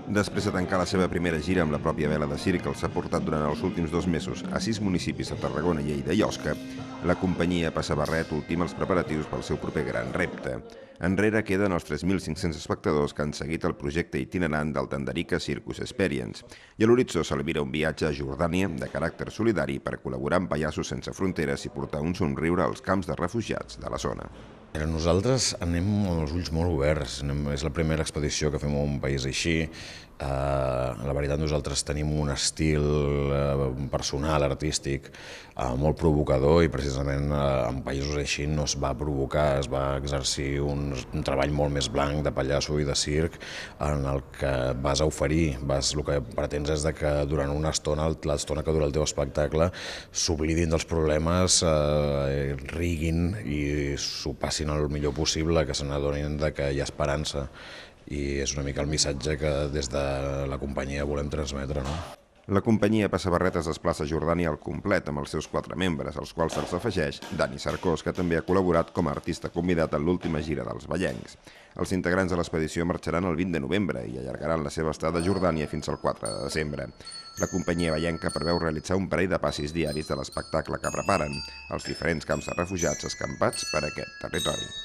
Després de tancar la seva primera gira amb la pròpia vela de circ, que els ha portat durant els últims 2 mesos a 6 municipis de Tarragona, Lleida i Osca, la companyia Passabarret ultima els preparatius pel seu proper gran repte. Enrere queden els 3.500 espectadors que han seguit el projecte itinerant del Tandarica Circus Experience, i a l'horitzó s'albira un viatge a Jordània de caràcter solidari per col·laborar amb Pallassos Sense Fronteres i portar un somriure als camps de refugiats de la zona. Nosaltres anem amb els ulls molt oberts, és la primera expedició que fem a un país així. La veritat, nosaltres tenim un estil personal, artístic, molt provocador, i precisament en països així no es va provocar, es va exercir un treball molt més blanc de pallasso i de circ, en el que vas a oferir, el que pretens és que durant una estona, l'estona que dura el teu espectacle, s'oblidin dels problemes, riguin i s'ho passin el millor possible, que se n'adonin que hi ha esperança. I és una mica el missatge que des de la companyia volem transmetre, no? La companyia Passabarret es desplaça a Jordània al complet amb els seus 4 membres, als quals se'ls afegeix Dani Cercós, que també ha col·laborat com a artista convidat en l'última gira dels ballencs. Els integrants de l'expedició marxaran el 20 de novembre i allargaran la seva estada a Jordània fins al 4 de desembre. La companyia ballenca preveu realitzar un parell de passis diaris de l'espectacle que preparen als diferents camps de refugiats escampats per aquest territori.